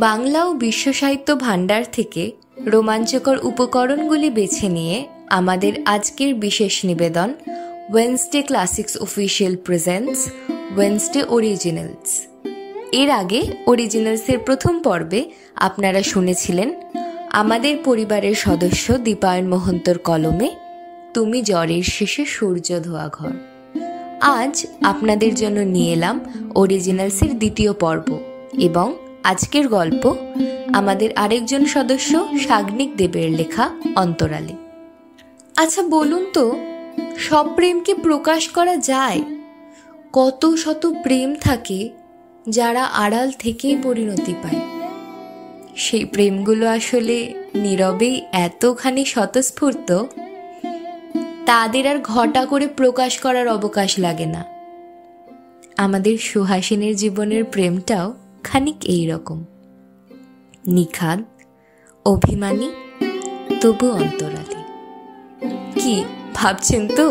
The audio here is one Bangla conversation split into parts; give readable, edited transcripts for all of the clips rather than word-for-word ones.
বাংলা ও বিশ্ব সাহিত্য ভাণ্ডার থেকে রোমাঞ্চকর উপকরণগুলি বেছে নিয়ে আমাদের আজকের বিশেষ নিবেদন Wednesday classics official presents Wednesday originals. এর আগে অরিজিনালসের প্রথম পর্বে আপনারা শুনেছিলেন আমাদের পরিবারের সদস্য দীপায়ন মহন্তর কলমে তুমি জ্বরের শেষে সূর্য ধোয়া ঘর। আজ আপনাদের জন্য নিয়ে এলাম অরিজিনালসের দ্বিতীয় পর্ব এবং আজকের গল্প আমাদের আরেকজন সদস্য সাগ্নিক দেবের লেখা অন্তরালে। আচ্ছা বলুন তো, সব প্রেমকে প্রকাশ করা যায়? কত শত প্রেম থাকে যারা আড়াল থেকেই পরিণতি পায়। সেই প্রেমগুলো আসলে নীরবেই এতখানি স্বতঃস্ফূর্ত, তাদের আর ঘটা করে প্রকাশ করার অবকাশ লাগে না। আমাদের সুহাসিনীর জীবনের প্রেমটাও খানিক এইরকম, নিখাদ, অভিমানী, তবু অন্তরালে। কি ভাবছেন তো,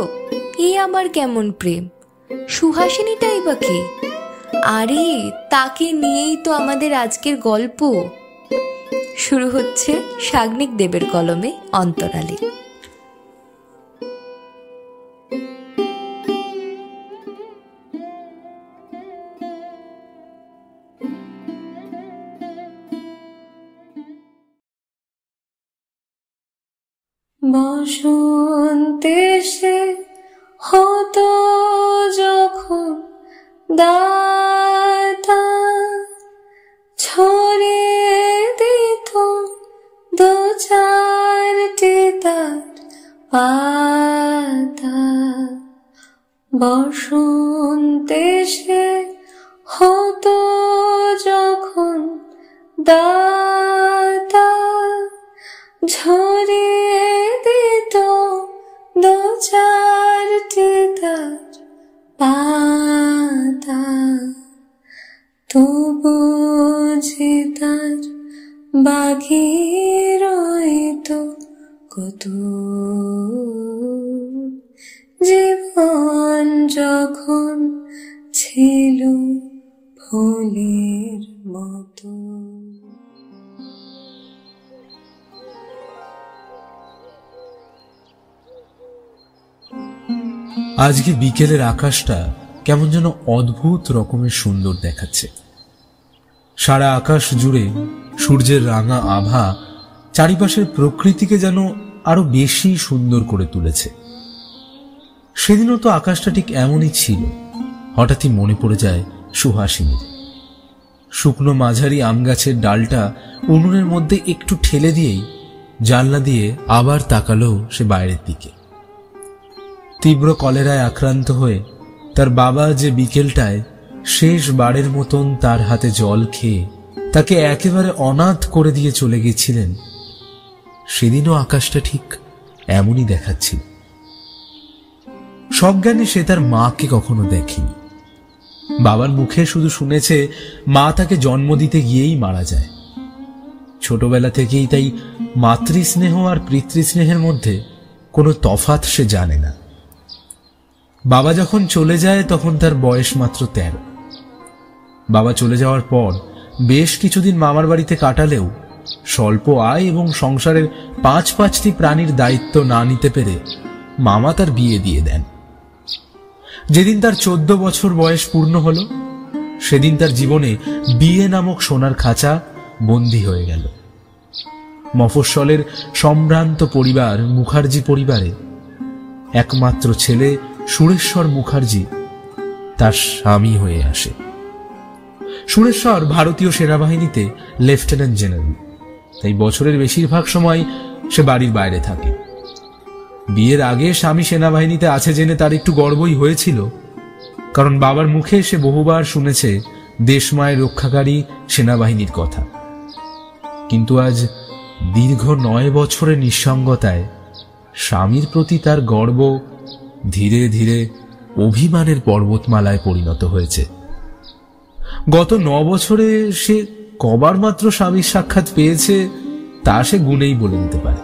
এই আমার কেমন প্রেম, সুহাসিনীটাই বা কি? আরে তাকে নিয়েই তো আমাদের আজকের গল্প। শুরু হচ্ছে সাগ্নিক দেবের কলমে অন্তরালে। বসন্ত এসে হতো যখন দাতা ছড়িয়ে দিত দু চারটে তার পাতা। বসন্ত এসে হতো যখন দাতা ঝরিয়ে দিত দু চারটে তার পাতা। তবু যে তার বাকি রইত কত, জীবন যখন ছিল ফুলের মতো। আজকে বিকেলের আকাশটা কেমন যেন অদ্ভুত রকমের সুন্দর দেখাচ্ছে। সারা আকাশ জুড়ে সূর্যের রাঙা আভা চারিপাশের প্রকৃতিকে যেন আরো বেশি সুন্দর করে তুলেছে। সেদিনও তো আকাশটা ঠিক এমনই ছিল। হঠাৎই মনে পড়ে যায় সুহাসিনীর। শুকনো মাঝারি আম গাছের ডালটা উনুনের মধ্যে একটু ঠেলে দিয়েই জানলা দিয়ে আবার তাকালো সে বাইরের দিকে। তীব্র কলেরায় আক্রান্ত হয়ে তার বাবা যে বিকেলটায় শেষবারের মতন তার হাতে জল খেয়ে তাকে একেবারে অনাথ করে দিয়ে চলে গেছিলেন, সেদিনও আকাশটা ঠিক এমনই দেখাচ্ছিল। সজ্ঞানে সে তার মাকে কখনো দেখেনি। বাবার মুখে শুধু শুনেছে মা তাকে জন্ম দিতে গিয়েই মারা যায়। ছোটবেলা থেকেই তাই মাতৃস্নেহ আর পিতৃস্নেহের মধ্যে কোনো তফাৎ সে জানে না। বাবা যখন চলে যায় তখন তার বয়স মাত্র 13। বাবা চলে যাওয়ার পর বেশ কিছুদিন মামার বাড়িতে কাটালেও স্বল্প আয় এবং সংসারের 5-5টি প্রাণীর দায়িত্ব না নিতে পেরে মামা তার বিয়ে দিয়ে দেন। যেদিন তার 14 বছর বয়স পূর্ণ হল, সেদিন তার জীবনে বিয়ে নামক সোনার খাঁচা বন্দী হয়ে গেল। মফস্বলের সম্ভ্রান্ত পরিবার মুখার্জি পরিবারে একমাত্র ছেলে সুরেশ্বর মুখার্জি তার স্বামী হয়ে আসে। সুরেশ্বর ভারতীয় সেনাবাহিনীতে লেফটেন্যান্ট জেনারেল, তাই বছরের বেশিরভাগ সময় সে বাড়ির বাইরে থাকে। বিয়ের আগে স্বামী সেনাবাহিনীতে আছে জেনে তার একটু গর্বই হয়েছিল, কারণ বাবার মুখে সে বহুবার শুনেছে দেশমায়ের রক্ষাকারী সেনাবাহিনীর কথা। কিন্তু আজ দীর্ঘ 9 বছরের নিঃসঙ্গতায় স্বামীর প্রতি তার গর্ব ধীরে ধীরে অভিমানের পর্বতমালায় পরিণত হয়েছে। গত 9 বছরে সে কবার মাত্র স্বামীর সাক্ষাৎ পেয়েছে তা সে গুণেই বলে দিতে পারে।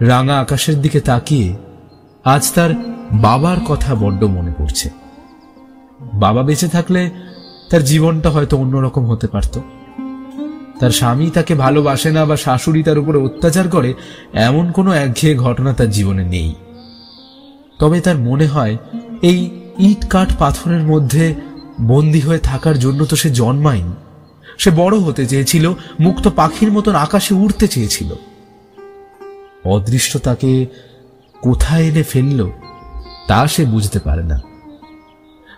রাঙা আকাশের দিকে তাকিয়ে আজ তার বাবার কথা বড্ড মনে পড়ছে। বাবা বেঁচে থাকলে তার জীবনটা হয়তো অন্যরকম হতে পারত। তার স্বামী তাকে ভালোবাসে না বা শাশুড়ি তার উপরে অত্যাচার করে, এমন কোনো একঘেয়ে ঘটনা তার জীবনে নেই। তবে তার মনে হয় এই ইট কাঠ পাথরের মধ্যে বন্দী হয়ে থাকার জন্য তো সে জন্মায়নি। সে বড় হতে চেয়েছিল, মুক্ত পাখির মতন আকাশে উড়তে চেয়েছিল। অদৃষ্ট তাকে কোথায় এনে ফেলল তা সে বুঝতে পারে না।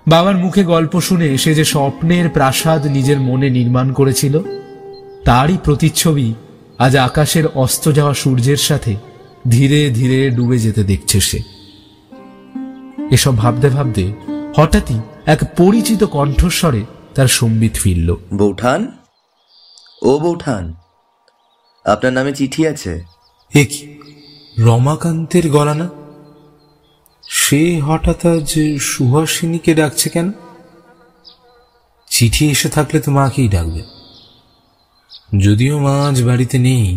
বাবার মুখে গল্প শুনে সে যে স্বপ্নের প্রাসাদ নিজের মনে নির্মাণ করেছিল, তারই প্রতিচ্ছবি আজ আকাশের অস্ত যাওয়া সূর্যের সাথে ধীরে ধীরে ডুবে যেতে দেখছে সে। এসব ভাবতে ভাবতে হঠাৎই এক পরিচিত কণ্ঠস্বরে তার সম্বিত ফিরল। বৌঠান, ও বৌঠান, আপনার নামে চিঠি আছে। এ কি রমাকান্তের গলা না? সে হঠাৎ আজ সুহাসিনীকে ডাকছে কেন? চিঠি এসে থাকলে তো মাকেই ডাকবে। যদিও মা আজ বাড়িতে নেই,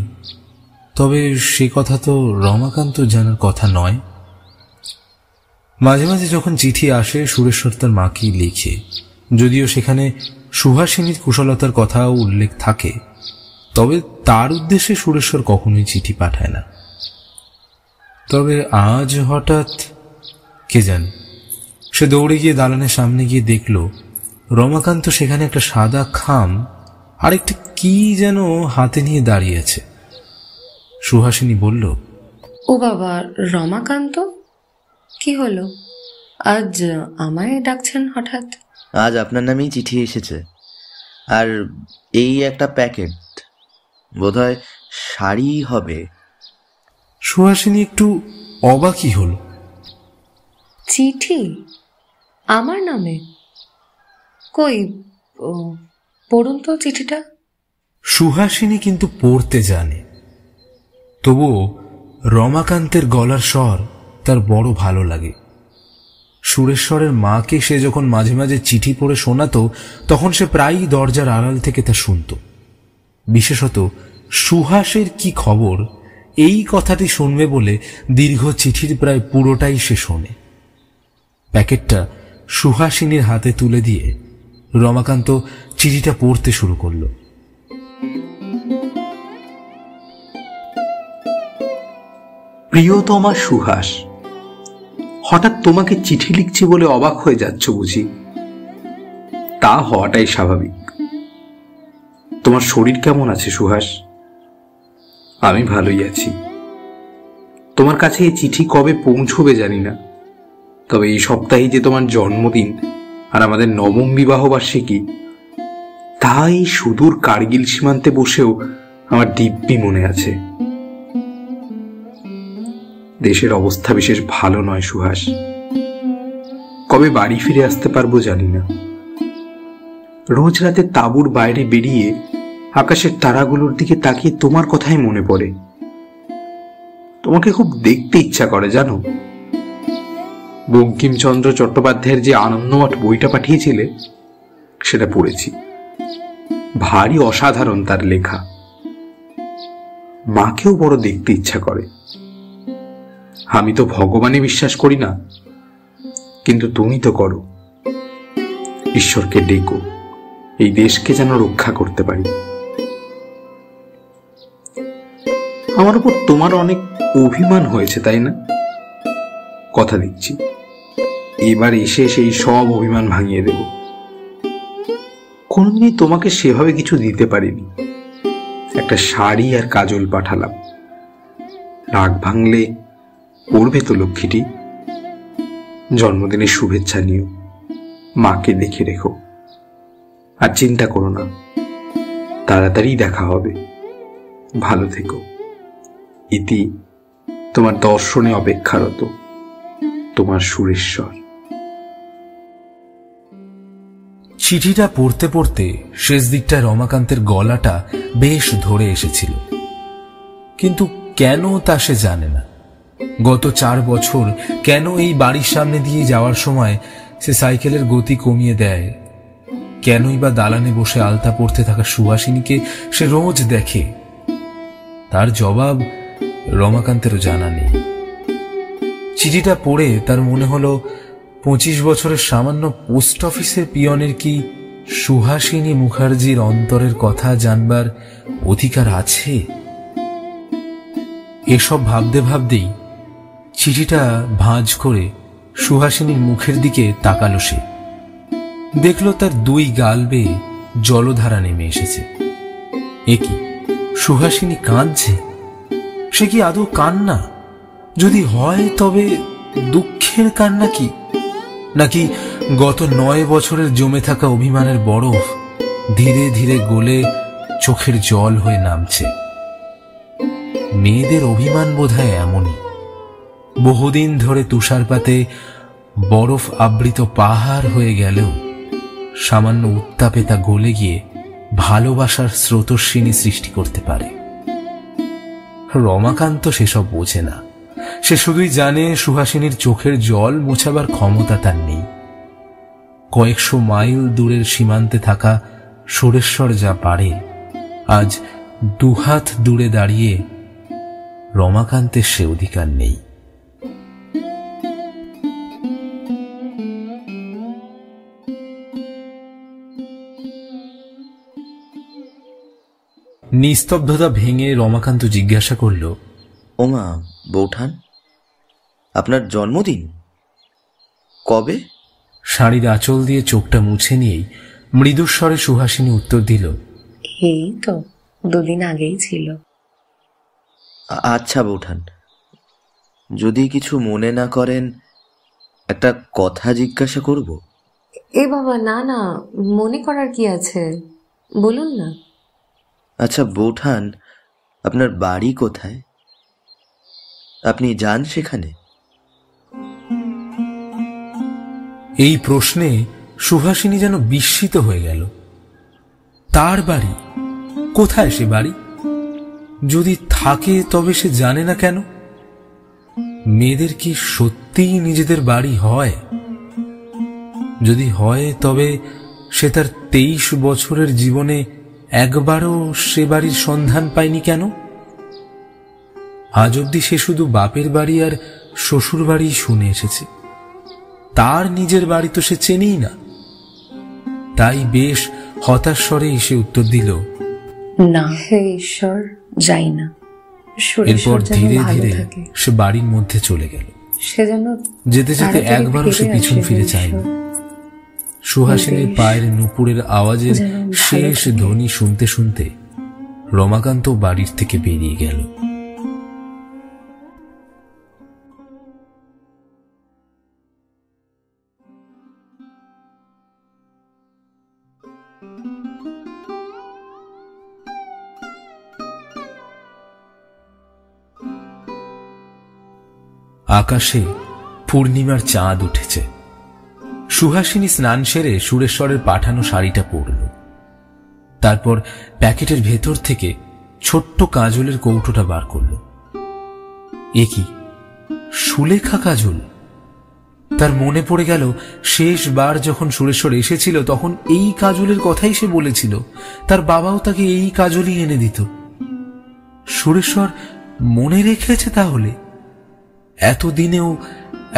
তবে সে কথা তো রমাকান্ত জানার কথা নয়। মাঝে মাঝে যখন চিঠি আসে সুরেশ্বর তার মাকেই লিখে, যদিও সেখানে সুহাসিনীর কুশলতার কথাও উল্লেখ থাকে, তবে তার উদ্দেশ্যে সুরেশ্বর কখনোই চিঠি পাঠায় না। তবে আজ হঠাৎ কে জানে। সে দৌড়ে গিয়ে দালানের সামনে গিয়ে দেখল রমাকান্ত সেখানে একটা সাদা খাম আর একটা কি যেন হাতে নিয়ে দাঁড়িয়ে আছে। সুহাসিনী বলল, ও বাবা, রমাকান্ত, কি হলো? আজ আমায় ডাকছেন হঠাৎ? আজ আপনার নামেই চিঠি এসেছে, আর এই একটা প্যাকেট, বোধহয় শাড়ি হবে। সুহাসিনী একটু অবাকই হল। চিঠি আমার নামে? কই, পড়ুন তো চিঠিটা। সুহাসিনী কিন্তু পড়তে জানে, তবুও রমাকান্তের গলার স্বর তার বড় ভালো লাগে। সুরেশ্বরের মাকে সে যখন মাঝে মাঝে চিঠি পড়ে শোনাতো, তখন সে প্রায়ই দরজার আড়াল থেকে তা শুনত। বিশেষত সুহাসের কি খবর, এই কথাটি শুনবে বলে দীর্ঘ চিঠির প্রায় পুরোটাই সে শোনে। প্যাকেটটা সুহাসিনীর হাতে তুলে দিয়ে রমাকান্ত চিঠিটা পড়তে শুরু করল। প্রিয়তমা সুহাস, হঠাৎ তোমাকে চিঠি লিখছি বলে অবাক হয়ে যাচ্ছ বুঝি? তা হওয়াটাই স্বাভাবিক। তোমার শরীর কেমন আছে সুহাস? আমি ভালোই আছি। তোমার কাছে এই চিঠি কবে পৌঁছবে জানি না, তবে এই সপ্তাহে যে তোমার জন্মদিন আর আমাদের নবম বিবাহ বার্ষিকী, তাই সুদূর কার্গিল সীমান্তে বসেও আমার দিব্যি মনে আছে। দেশের অবস্থা বিশেষ ভালো নয় সুহাস। কবে বাড়ি ফিরে আসতে পারবো জানি না। রোজ রাতে তাঁবুর বাইরে বেরিয়ে আকাশের তারাগুলোর দিকে তাকিয়ে তোমার কথাই মনে পড়ে। তোমাকে খুব দেখতে ইচ্ছা করে জানো। বঙ্কিমচন্দ্র চট্টোপাধ্যায়ের যে আনন্দমঠ বইটা পাঠিয়েছিলে, সেটা পড়েছি। ভারী অসাধারণ তার লেখা। মাকেও বড় দেখতে ইচ্ছা করে। আমি তো ভগবানে বিশ্বাস করি না, কিন্তু তুমি তো করো। ঈশ্বরকে ডেকো, এই দেশকে যেন রক্ষা করতে পারি। আমার উপর তোমার অনেক অভিমান হয়েছে, তাই না? কথা দিচ্ছি, এবার এসে সেই সব অভিমান ভাঙিয়ে দেব। কোনদিনই তোমাকে সেভাবে কিছু দিতে পারিনি। একটা শাড়ি আর কাজল পাঠালাম। রাগ ভাঙলে পড়বে তো লক্ষ্মীটি। জন্মদিনের শুভেচ্ছা নিও, মাকে দেখে রেখো। আর চিন্তা করো না, তাড়াতাড়ি দেখা হবে। ভালো থেকো। ইতি, তোমার দর্শনে অপেক্ষারত, তোমার সুরেশ্বর। চিঠিটা পড়তে পড়তে শেষ দিকটায় রমাকান্তের গলাটা বেশ ধরে এসেছিল, কিন্তু কেন তা সে জানে না। গত 4 বছর কেন এই বাড়ির সামনে দিয়ে যাওয়ার সময় সে সাইকেলের গতি কমিয়ে দেয়, কেনই বা দালানে বসে আলতা পড়তে থাকা সুহাসিনীকে সে রোজ দেখে, তার জবাব রমাকান্তেরও জানা নেই। চিঠিটা পড়ে তার মনে হলো 25 বছরের সামান্য পোস্ট অফিসের পিয়নের কি সুহাসিনী মুখার্জির অন্তরের কথা জানবার অধিকার আছে? এসব ভাবতে ভাবতেই চিঠিটা ভাঁজ করে সুহাসিনীর মুখের দিকে তাকালো সে। দেখল তার দুই গাল বেয়ে জলধারা নেমে এসেছে। একি সুহাসিনী কাঁদছে? সে কি আদৌ কান্না? যদি হয় তবে দুঃখের কান্না কি, নাকি গত 9 বছরের জমে থাকা অভিমানের বরফ ধীরে ধীরে গলে চোখের জল হয়ে নামছে? মেয়েদের অভিমান বোধহয় এমনই, বহুদিন ধরে তুষারপাতে বরফ আবৃত পাহাড় হয়ে গেলেও সামান্য উত্তাপে তা গলে গিয়ে ভালোবাসার স্রোতস্বিনী সৃষ্টি করতে পারে। রমাকান্ত সেসব বোঝে না। সে শুধুই জানে সুহাসিনীর চোখের জল মোছাবার ক্ষমতা তার নেই। কয়েকশো মাইল দূরের সীমান্তে থাকা সুরেশ্বর যা পারে, আজ দুহাত দূরে দাঁড়িয়ে রমাকান্তের সে অধিকার নেই। নিস্তব্ধতা ভেঙে রমাকান্ত জিজ্ঞাসা করল, ওমা বৌঠান, আপনার জন্মদিন কবে? শাড়ির আঁচল দিয়ে চোখটা মুছে নিয়েই মৃদুস্বরে সুহাসিনী উত্তর দিল, এই তো 2 দিন আগেই ছিল। আচ্ছা বৌঠান, যদি কিছু মনে না করেন একটা কথা জিজ্ঞাসা করব। এ বাবা, না না, মনে করার কি আছে, বলুন না। আচ্ছা বৌঠান, আপনার বাড়ি কোথায়? আপনি যান সেখানে? এই প্রশ্নে সুহাসিনী যেন বিস্মিত হয়ে গেল। তার বাড়ি কোথায়? সে বাড়ি যদি থাকে তবে সে জানে না কেন? মেয়েদের কি সত্যিই নিজেদের বাড়ি হয়? যদি হয় তবে সে তার 23 বছরের জীবনে একবারও সে বাড়ির সন্ধান পায়নি কেন? আজ অব্দি সে শুধু বাপের বাড়ি আর শ্বশুর বাড়ি শুনে এসেছে, তার নিজের বাড়ি তো সে চেনেই না। তাই বেশ হতাশ স্বরে এসে উত্তর দিল, না হে ঈশ্বর, যাই না। এরপর ধীরে ধীরে সে বাড়ির মধ্যে চলে গেল। সে যেন যেতে যেতে একবারও সে পিছন ফিরে চায়নি। সুহাসিনীর পায়ের নুপুরের আওয়াজের শেষ ধ্বনি শুনতে শুনতে রমাকান্ত বাড়ির থেকে বেরিয়ে গেল। আকাশে পূর্ণিমার চাঁদ উঠেছে। সুহাসিনী স্নান সেরে সুরেশ্বরের পাঠানো শাড়িটা পরল। তারপর প্যাকেটের ভেতর থেকে ছোট্ট কাজলের কৌটোটা বার করল। এ কি সুলেখা কাজল! তার মনে পড়ে গেল শেষবার যখন সুরেশ্বর এসেছিল তখন এই কাজলের কথাই সে বলেছিল। তার বাবাও তাকে এই কাজলই এনে দিত। সুরেশ্বর মনে রেখেছে তাহলে? এতদিনেও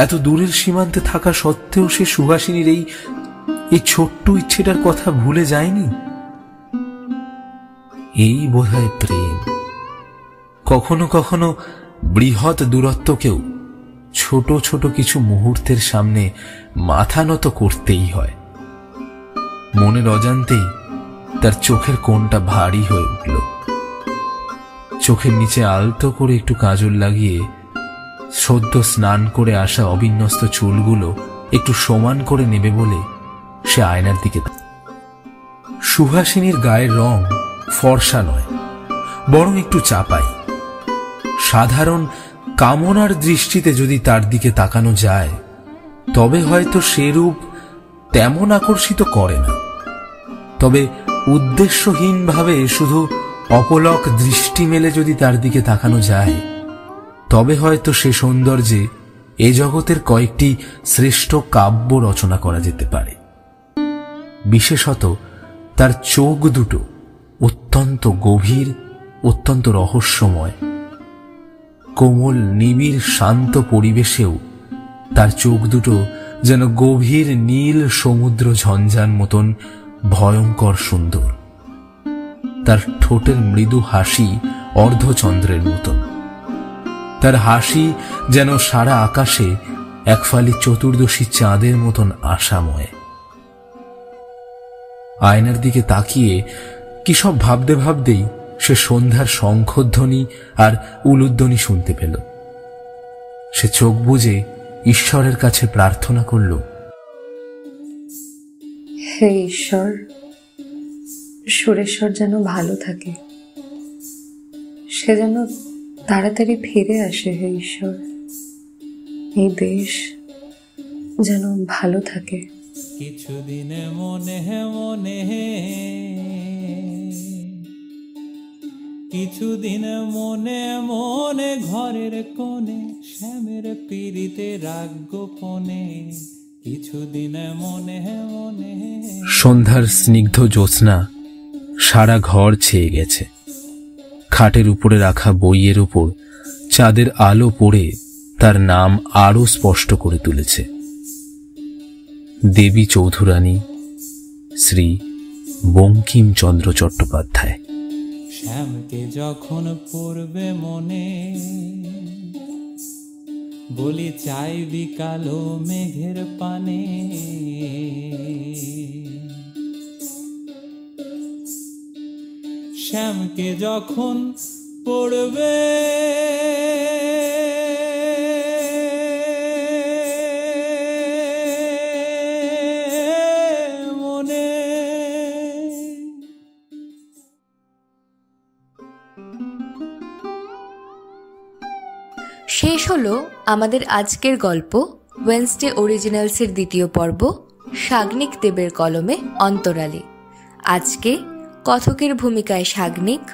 এত দূরের সীমান্তে থাকা সত্ত্বেও সে সুহাসিনীর এই ছোট্ট ইচ্ছেটার কথা ভুলে যায়নি। এই বোধহয় প্রেম। কখনো কখনো বৃহৎ দূরত্বকেও ছোট ছোট কিছু মুহূর্তের সামনে মাথা নত করতেই হয়। মনের অজান্তেই তার চোখের কোণটা ভারী হয়ে উঠল। চোখের নিচে আলতো করে একটু কাজল লাগিয়ে সদ্য স্নান করে আসা অবিন্যস্ত চুলগুলো একটু সমান করে নেবে বলে সে আয়নার দিকে। সুহাসিনীর গায়ের রং ফর্সা নয়, বরং একটু চাপাই। সাধারণ কামনার দৃষ্টিতে যদি তার দিকে তাকানো যায় তবে হয়তো সে রূপ তেমন আকর্ষিত করে না। তবে উদ্দেশ্যহীনভাবে শুধু অপলক দৃষ্টি মেলে যদি তার দিকে তাকানো যায় তবে হয়তো সে সৌন্দর্যে এ জগতের কয়েকটি শ্রেষ্ঠ কাব্য রচনা করা যেতে পারে। বিশেষত তার চোখ দুটো অত্যন্ত গভীর, অত্যন্ত রহস্যময়। কোমল নিবিড় শান্ত পরিবেশেও তার চোখ দুটো যেন গভীর নীল সমুদ্র ঝঞ্ঝার মতন ভয়ঙ্কর সুন্দর। তার ঠোঁটের মৃদু হাসি অর্ধচন্দ্রের মতন। তার হাসি যেন সারা আকাশে এক ফালি চতুর্দশী চাঁদের মতন আশাময়। আয়নার দিকে তাকিয়ে কি সব ভাবতে ভাবতেই সে সন্ধ্যার শঙ্খধ্বনি আর উলুধ্বনি শুনতে পেল। সে চোখ বুজে ঈশ্বরের কাছে প্রার্থনা করল, হে ঈশ্বর, সুরেশ্বর যেন ভালো থাকে, সে যেন তাড়াতাড়ি ফিরে আসে। হে ঈশ্বর, এই দেশ যেন ভালো থাকে। কিছুদিন মনে মনে, কিছুদিন মনে মনে ঘরের কোণে শ্যামের পিড়িতে রাগ গোপনে, কিছুদিন মনে মনে। সন্ধ্যার স্নিগ্ধ জ্যোৎস্না সারা ঘর ছেয়ে গেছে। খাটের উপরে রাখা বইয়ের উপর চাঁদের আলো পড়ে তার নাম আরো স্পষ্ট করে তুলেছে, দেবী চৌধুরানী, শ্রী বঙ্কিমচন্দ্র চট্টোপাধ্যায়। শ্যামকে যখন পড়বে মনে, বলি চাইবি কালো মেঘের পানে। শ্যামকে যখন পড়বে মনে। শেষ হলো আমাদের আজকের গল্প ওয়েনসডে অরিজিনালসের দ্বিতীয় পর্ব, সাগ্নিক দেবের কলমে অন্তরালে। আজকে কথকের ভূমিকায় সাগ্নিক,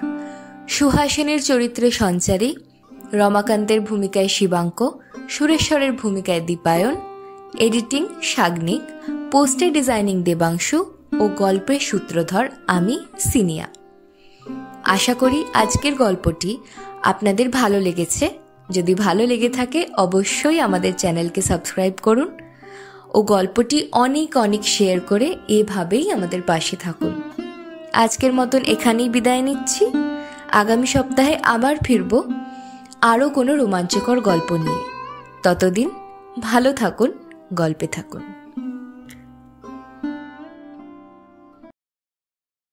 সুহাসিনীর চরিত্রে সঞ্চারী, রমাকান্তের ভূমিকায় শিবাঙ্ক, সুরেশ্বরের ভূমিকায় Dipayan, editing Sagnik, poster designing Debanshu ও গল্পের সূত্রধর আমি সিনিয়া। আশা করি আজকের গল্পটি আপনাদের ভালো লেগেছে। যদি ভালো লেগে থাকে অবশ্যই আমাদের চ্যানেলকে সাবস্ক্রাইব করুন ও গল্পটি অনেক অনেক শেয়ার করে এভাবেই আমাদের পাশে থাকুন। আজকের মতন এখানেই বিদায় নিচ্ছি। আগামী সপ্তাহে আবার ফিরব আরও কোনো রোমাঞ্চকর গল্প নিয়ে। ততদিন ভালো থাকুন, গল্পে থাকুন।